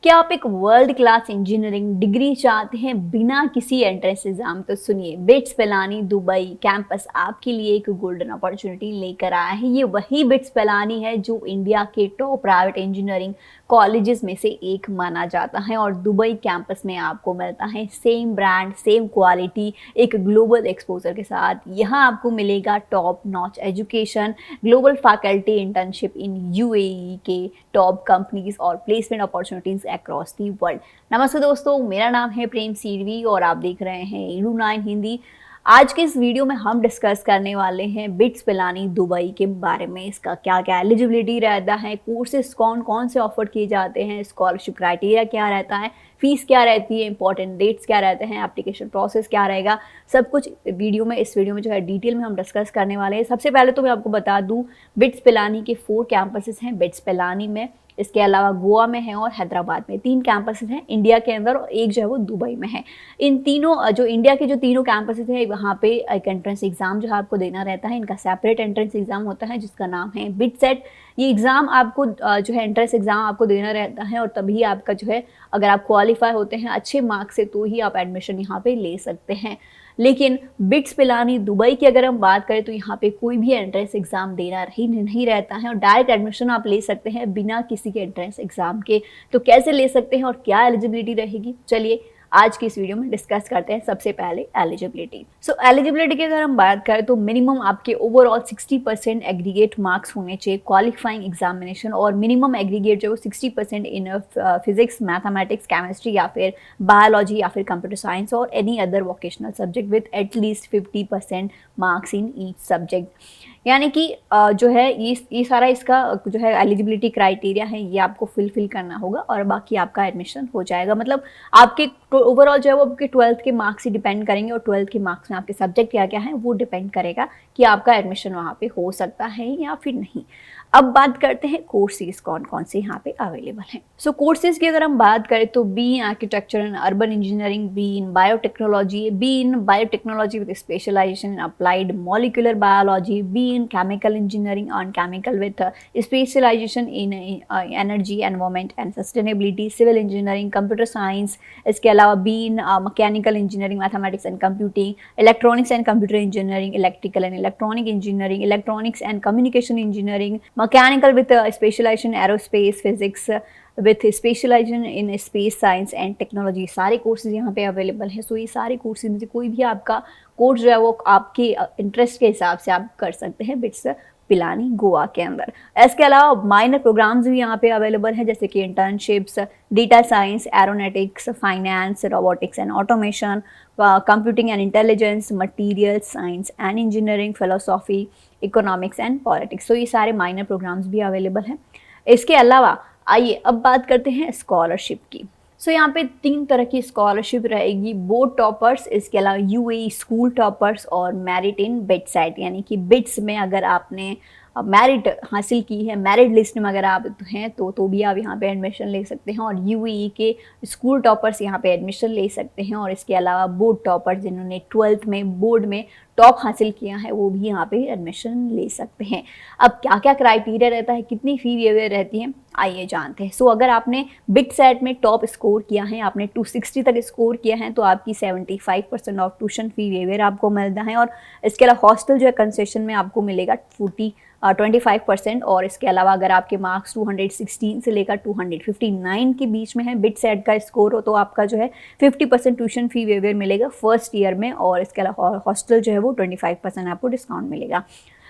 क्या आप एक वर्ल्ड क्लास इंजीनियरिंग डिग्री चाहते हैं बिना किसी एंट्रेंस एग्जाम? तो सुनिए, बिट्स पिलानी दुबई कैंपस आपके लिए एक गोल्डन अपॉर्चुनिटी लेकर आया है। ये वही बिट्स पिलानी है जो इंडिया के टॉप प्राइवेट इंजीनियरिंग कॉलेजेस में से एक माना जाता है और दुबई कैंपस में आपको मिलता है सेम ब्रांड, सेम क्वालिटी, एक ग्लोबल एक्सपोजर के साथ। यहाँ आपको मिलेगा top notch education, global faculty, internship in UAE के टॉप कंपनीज और placement opportunities across the world. नमस्ते दोस्तों, मेरा नाम है प्रेम सीरवी और आप देख रहे हैं edu9 हिंदी। आज के इस वीडियो में हम डिस्कस करने वाले हैं बिट्स पिलानी दुबई के बारे में। इसका क्या क्या एलिजिबिलिटी रहता है, कोर्सेज कौन कौन से ऑफर किए जाते हैं, स्कॉलरशिप क्राइटेरिया क्या रहता है, फीस क्या रहती है, इंपॉर्टेंट डेट्स क्या रहते हैं, एप्लीकेशन प्रोसेस क्या रहेगा, सब कुछ इस वीडियो में जो है डिटेल में हम डिस्कस करने वाले हैं। सबसे पहले तो मैं आपको बता दूं, बिट्स पिलानी के 4 कैंपसेस हैं बिट्स पिलानी में। इसके अलावा गोवा में है और हैदराबाद में 3 कैंपसेस हैं इंडिया के अंदर और एक जो है वो दुबई में है। इन तीनों जो इंडिया के जो तीनों कैंपसेस हैं वहाँ पे एक एंट्रेंस एग्जाम जो है आपको देना रहता है। इनका सेपरेट एंट्रेंस एग्जाम होता है जिसका नाम है बिटसेट। ये एग्जाम आपको जो है एंट्रेंस एग्जाम आपको देना रहता है और तभी आपका जो है, अगर आप क्वालिफाई होते हैं अच्छे मार्क्स से तो ही आप एडमिशन यहाँ पे ले सकते हैं। लेकिन बिट्स पिलानी दुबई की अगर हम बात करें तो यहाँ पे कोई भी एंट्रेंस एग्जाम देना नहीं रहता है और डायरेक्ट एडमिशन आप ले सकते हैं बिना किसी के एंट्रेंस एग्जाम के। तो कैसे ले सकते हैं और क्या एलिजिबिलिटी रहेगी, चलिए आज की इस वीडियो में डिस्कस करते हैं। सबसे पहले एलिजिबिलिटी। एलिजिबिलिटी की अगर हम बात करें तो मिनिमम आपके ओवरऑल 60% एग्रीगेट मार्क्स होने चाहिए क्वालिफाइंग एग्जामिनेशन और मिनिमम एग्रीगेट जो 60% इन फिजिक्स, मैथमेटिक्स, केमिस्ट्री या फिर बायोलॉजी या फिर कंप्यूटर साइंस और any other vocational subject with at least 50% marks in each subject. यानी कि जो है ये सारा इसका जो है एलिजिबिलिटी क्राइटेरिया है, ये आपको फिल करना होगा और बाकी आपका एडमिशन हो जाएगा। मतलब आपके ओवरऑल जो है वो आपके 12th के मार्क्स ही डिपेंड करेंगे और 12th के मार्क्स में आपके सब्जेक्ट क्या क्या है वो डिपेंड करेगा कि आपका एडमिशन वहाँ पे हो सकता है या फिर नहीं। अब बात करते हैं कोर्सेज कौन कौन से यहाँ पे अवेलेबल हैं। कोर्सेज की अगर हम बात करें तो B in architecture and urban engineering, B in biotechnology, B in biotechnology with specialization in applied molecular biology, B in chemical engineering on chemical with specialization in energy, environment and sustainability, civil engineering, computer science. इसके अलावा B in mechanical engineering, mathematics and computing, electronics and computer engineering, electrical and electronic engineering, electronics and communication engineering, mechanical with specialization in aerospace physics with specialization in space science and technology। सारे courses यहाँ पे available हैं। ये सारे courses में से कोई भी आपका कोर्स जो है वो आपके इंटरेस्ट के हिसाब से आप कर सकते हैं बिट्स पिलानी गोवा के अंदर। इसके अलावा माइनर प्रोग्राम्स भी यहाँ पे अवेलेबल हैं जैसे कि internships, data science, aeronautics, finance, robotics and automation, computing and intelligence, material science and engineering, philosophy, economics and politics. ये सारे माइनर प्रोग्राम्स भी अवेलेबल हैं। इसके अलावा आइए अब बात करते हैं स्कॉलरशिप की। यहाँ पे 3 तरह की स्कॉलरशिप रहेगी, बोर्ड टॉपर्स, इसके अलावा यूएई स्कूल टॉपर्स और मेरिट इन बिटसेट। यानी कि बिट्स में अगर आपने मेरिट हासिल की है, मेरिट लिस्ट में अगर आप हैं तो भी आप यहाँ पे एडमिशन ले सकते हैं और यूएई के स्कूल टॉपर्स यहाँ पे एडमिशन ले सकते हैं। और इसके अलावा बोर्ड टॉपर्स जिन्होंने 12th में बोर्ड में टॉप हासिल किया है वो भी यहाँ पे एडमिशन ले सकते हैं। अब क्या क्या क्राइटेरिया रहता है, कितनी फी वेवर रहती है, आइए जानते हैं। अगर आपने बिटसेट में टॉप स्कोर किया है, आपने 260 तक स्कोर किया है तो आपकी 75% ऑफ ट्यूशन फी वेवर आपको मिलता है और इसके अलावा हॉस्टल जो है कंसेशन में आपको मिलेगा 25% और इसके अलावा अगर आपके मार्क्स 216 से लेकर 259 के बीच में है, बिटसेट का स्कोर हो तो आपका जो है 50% ट्यूशन फी वेवर मिलेगा फर्स्ट ईयर में और इसके अलावा हॉस्टल जो है वो 25% आपको डिस्काउंट मिलेगा।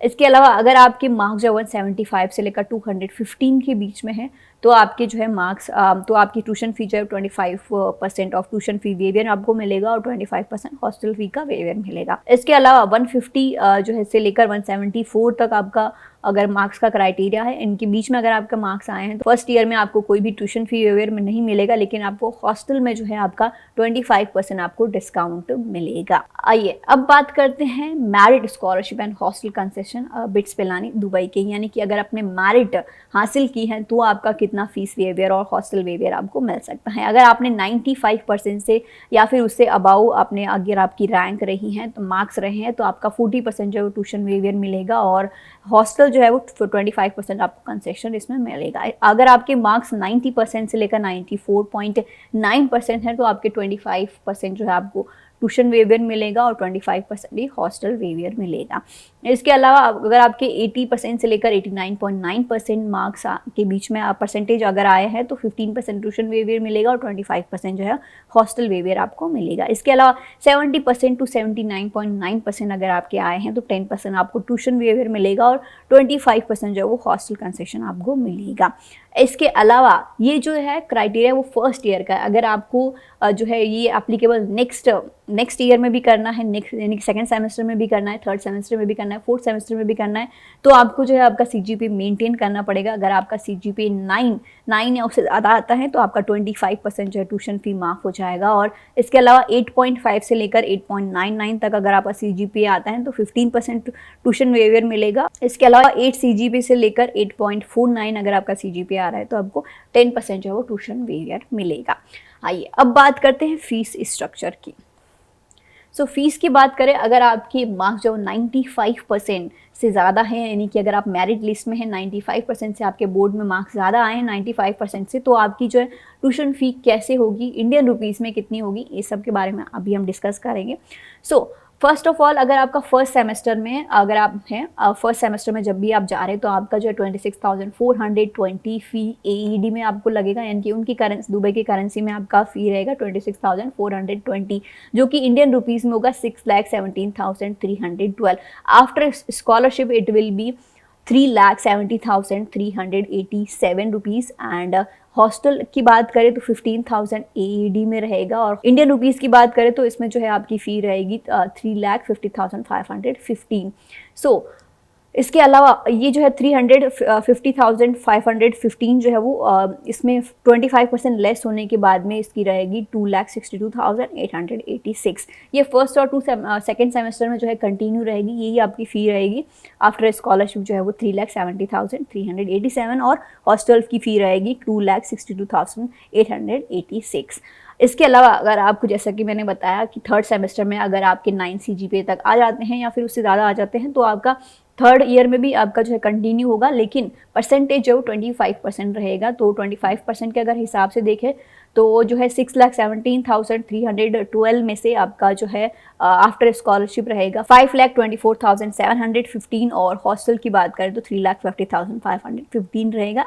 इसके अलावा अगर आपके मार्क्स जो 175 से लेकर 215 के बीच में है तो आपके जो है मार्क्स तो आपकी ट्यूशन फी जो है 25% ऑफ ट्यूशन फी वेवर आपको मिलेगा और 25% हॉस्टल फी का वेवर मिलेगा। इसके अलावा 150 जो है से लेकर 174 तक आपका अगर मार्क्स का क्राइटेरिया है, इनके बीच में अगर आपका मार्क्स आए हैं तो फर्स्ट ईयर में आपको कोई भी ट्यूशन फी वेवर में नहीं मिलेगा लेकिन आपको हॉस्टल में जो है आपका 25% आपको डिस्काउंट मिलेगा। आइए अब बात करते हैं merit scholarship and hostel concession bits Pilani Dubai के। यानी कि अगर आपने मेरिट हासिल की है तो आपका कितना फीस वेवर और हॉस्टल वेवर आपको मिल सकता है। अगर आपने 95% से या फिर उससे अबाउ आपने अगर आपकी रैंक रही है तो मार्क्स रहे हैं तो आपका 40% जो ट्यूशन वेवर मिलेगा और हॉस्टल जो है वो 25% आपको कंसेशन इसमें मिलेगा। अगर आपके मार्क्स 90% से लेकर 94.9% है तो आपके 25% जो है आपको ट्यूशन वेवियर मिलेगा और 25% ही हॉस्टल वेवियर मिलेगा। इसके अलावा अगर आपके 80% से लेकर 89.9% मार्क्स के बीच में परसेंटेज अगर आए हैं तो 15% ट्यूशन वेवियर मिलेगा और 25% जो है हॉस्टल वेवियर आपको मिलेगा। इसके अलावा 70% टू 79.9% अगर आपके आए हैं तो 10% आपको ट्यूशन वेवियर मिलेगा और 25% जो है वो हॉस्टल कंसेशन आपको मिलेगा। इसके अलावा ये जो है क्राइटेरिया वो फर्स्ट ईयर का है। अगर आपको जो है ये एप्लीकेबल नेक्स्ट ईयर में भी करना है, नेक्स्ट यानी कि सेकंड सेमेस्टर में भी करना है, थर्ड सेमेस्टर में भी करना है, फोर्थ सेमेस्टर में भी करना है, तो आपको जो है आपका CGPA मेंटेन करना पड़ेगा। अगर आपका CGPA 9 या उससे ज़्यादा आता है तो आपका 25% जो है ट्यूशन फी माफ़ हो जाएगा। और इसके अलावा 8.5 से लेकर 8.99 तक अगर आपका CGPA आता है तो 15% ट्यूशन वेवियर मिलेगा। इसके अलावा 8 CGPA से लेकर 8.49 अगर आपका CGPA आ रहा है तो आपको 10% जो है वो ट्यूशन वेवियर मिलेगा। आइए अब बात करते हैं फीस स्ट्रक्चर की। फीस की बात करें, अगर आपके मार्क्स जो 95% से ज़्यादा है, यानी कि अगर आप मेरिट लिस्ट में हैं 95% से आपके बोर्ड में मार्क्स ज़्यादा आए हैं 95% से, तो आपकी जो है ट्यूशन फी कैसे होगी, इंडियन रुपीज़ में कितनी होगी, ये सब के बारे में अभी हम डिस्कस करेंगे। फर्स्ट ऑफ ऑल, अगर आपका फर्स्ट सेमेस्टर में अगर आप हैं फर्स्ट सेमेस्टर में जब भी आप जा रहे हैं तो आपका जो है 26,420 फ़ी AED में आपको लगेगा, यानी कि उनकी करेंसी दुबई की करेंसी में आपका फ़ी रहेगा 26,420, जो कि इंडियन रुपीज़ में होगा 6,17,312। After scholarship it will be 3,70,387 rupees and hostel की बात करें तो 15,000 AED में रहेगा। और इंडियन रुपीज़ की बात करें तो इसमें जो है आपकी फ़ी रहेगी 3,50,515। इसके अलावा ये जो है 350,515 जो है वो इसमें 25% लेस होने के बाद में इसकी रहेगी 2,62,886। ये फर्स्ट और सेकेंड सेमेस्टर में जो है कंटिन्यू रहेगी, यही आपकी फ़ी रहेगी। आफ्टर स्कॉलरशिप जो है वो 3,70,387 और हॉस्टल की फ़ी रहेगी 2,62,886। इसके अलावा अगर आपको, जैसा कि मैंने बताया कि थर्ड सेमेस्टर में अगर आपके 9 CGPA तक आ जाते हैं या फिर उससे ज़्यादा आ जाते हैं तो आपका थर्ड ईयर में भी आपका जो है कंटिन्यू होगा, लेकिन परसेंटेज जो 25% रहेगा। तो 25% के अगर हिसाब से देखें तो जो है 6,17,312 में से आपका जो है आफ्टर स्कॉलरशिप रहेगा 5,24,715 और हॉस्टल की बात करें तो 3,50,515 रहेगा।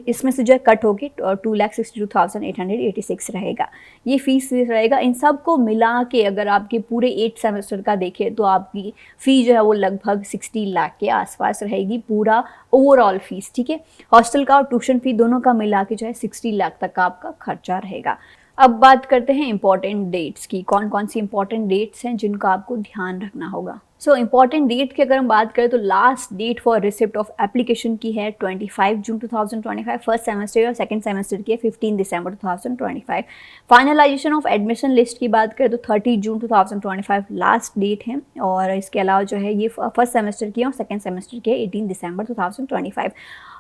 इसमें से जो है कट होके 2,62,886 रहेगा, ये फीस रहेगा। इन सब को मिला के अगर आपके पूरे 8 सेमेस्टर का देखें तो आपकी फ़ी जो है वो लगभग 60 लाख के आसपास रहेगी, पूरा ओवरऑल फीस। ठीक है, हॉस्टल का और ट्यूशन फी दोनों का मिला के जो है 60 लाख तक का आपका खर्चा रहेगा। अब बात करते हैं इंपॉर्टेंट डेट्स की, कौन कौन सी इंपॉर्टेंट डेट्स हैं जिनका आपको ध्यान रखना होगा। इंपॉर्टेंट डेट की अगर हम बात करें तो last date for receipt of application की है 25 जून 2025 फर्स्ट सेमेस्टर और सेकंड सेमेस्टर की है 15 दिसंबर 2025। फाइनलाइजेशन ऑफ एडमिशन लिस्ट की बात करें तो 30 जून 2025 लास्ट डेट है। और इसके अलावा जो है ये फर्स्ट सेमेस्टर की है और सेकंड सेमेस्टर की है 18 दिसंबर 2025।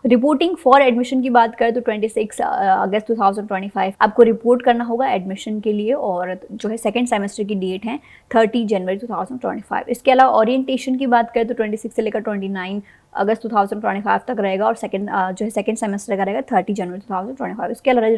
रिपोर्टिंग फॉर एडमिशन की बात करें तो 26 अगस्त 2025 आपको रिपोर्ट करना होगा एडमिशन के लिए, और जो है सेकंड सेमेस्टर की डेट है 30 जनवरी 2025। इसके अलावा ओरिएंटेशन की बात करें तो 26 से लेकर 29 अगस्त 2025 तक रहेगा और जो है सेकंड सेमेस्टर का रहेगा 30 जनवरी 2025। इसके अलावा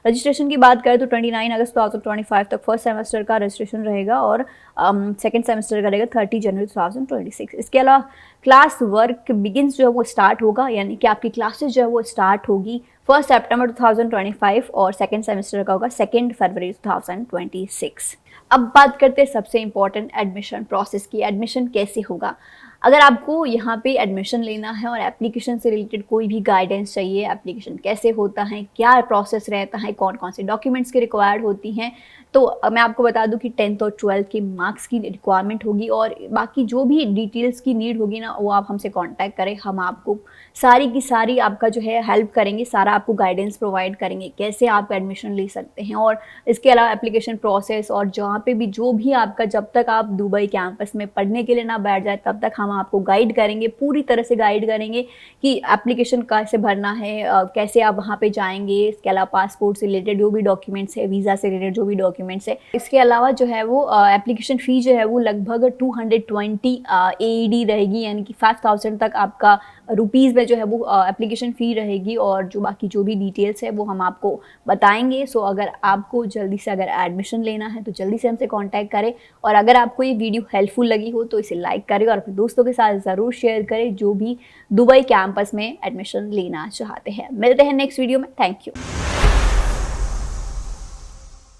रजिस्ट्रेशन की बात करें तो 29 अगस्त 2025 तक फर्स्ट सेमेस्टर का रजिस्ट्रेशन रहेगा और सेकंड सेमेस्टर का रहेगा 30 जनवरी 2026। इसके अलावा क्लास वर्क बिगिंस जो है वो स्टार्ट होगा, यानी कि आपकी क्लासेस जो है वो स्टार्ट होगी 1 सितंबर 2025 और सेकंड सेमेस्टर का होगा 2 फरवरी 2026। अब बात करते हैं सबसे इम्पॉर्टेंट एडमिशन प्रोसेस की, एडमिशन कैसे होगा। अगर आपको यहाँ पे एडमिशन लेना है और एप्लीकेशन से रिलेटेड कोई भी गाइडेंस चाहिए, एप्लीकेशन कैसे होता है, क्या प्रोसेस रहता है, कौन कौन से डॉक्यूमेंट्स की रिक्वायर्ड होती हैं, तो मैं आपको बता दूं कि 10th और 12th के मार्क्स की रिक्वायरमेंट होगी और बाकी जो भी डिटेल्स की नीड होगी ना वो आप हमसे कांटेक्ट करें, हम आपको सारी की सारी आपका जो है हेल्प करेंगे, सारा आपको गाइडेंस प्रोवाइड करेंगे कैसे आप एडमिशन ले सकते हैं। और इसके अलावा एप्लीकेशन प्रोसेस और जहाँ पे भी जो भी आपका, जब तक आप दुबई कैंपस में पढ़ने के लिए ना बैठ जाए तब तक हम हम आपको गाइड करेंगे, पूरी तरह से गाइड करेंगे कि एप्लीकेशन कैसे भरना है, कैसे आप वहाँ पे जाएंगे, इसके अलावा पासपोर्ट से रिलेटेड जो भी डॉक्यूमेंट्स है, वीज़ा से रिलेटेड जो भी डॉक्यूमेंट्स है। इसके अलावा जो है वो एप्लीकेशन फ़ी जो है वो लगभग 220 AED रहेगी, यानी कि 5000 तक आपका रुपीज़ में जो है वो एप्लीकेशन फ़ी रहेगी, और जो बाकी जो भी डिटेल्स है वो हम आपको बताएंगे। सो अगर आपको जल्दी से अगर एडमिशन लेना है तो जल्दी से हमसे कांटेक्ट करें, और अगर आपको ये वीडियो हेल्पफुल लगी हो तो इसे लाइक करें और अपने दोस्तों के साथ ज़रूर शेयर करें जो भी दुबई कैंपस में एडमिशन लेना चाहते हैं। मिलते हैं नेक्स्ट वीडियो में। Thank you.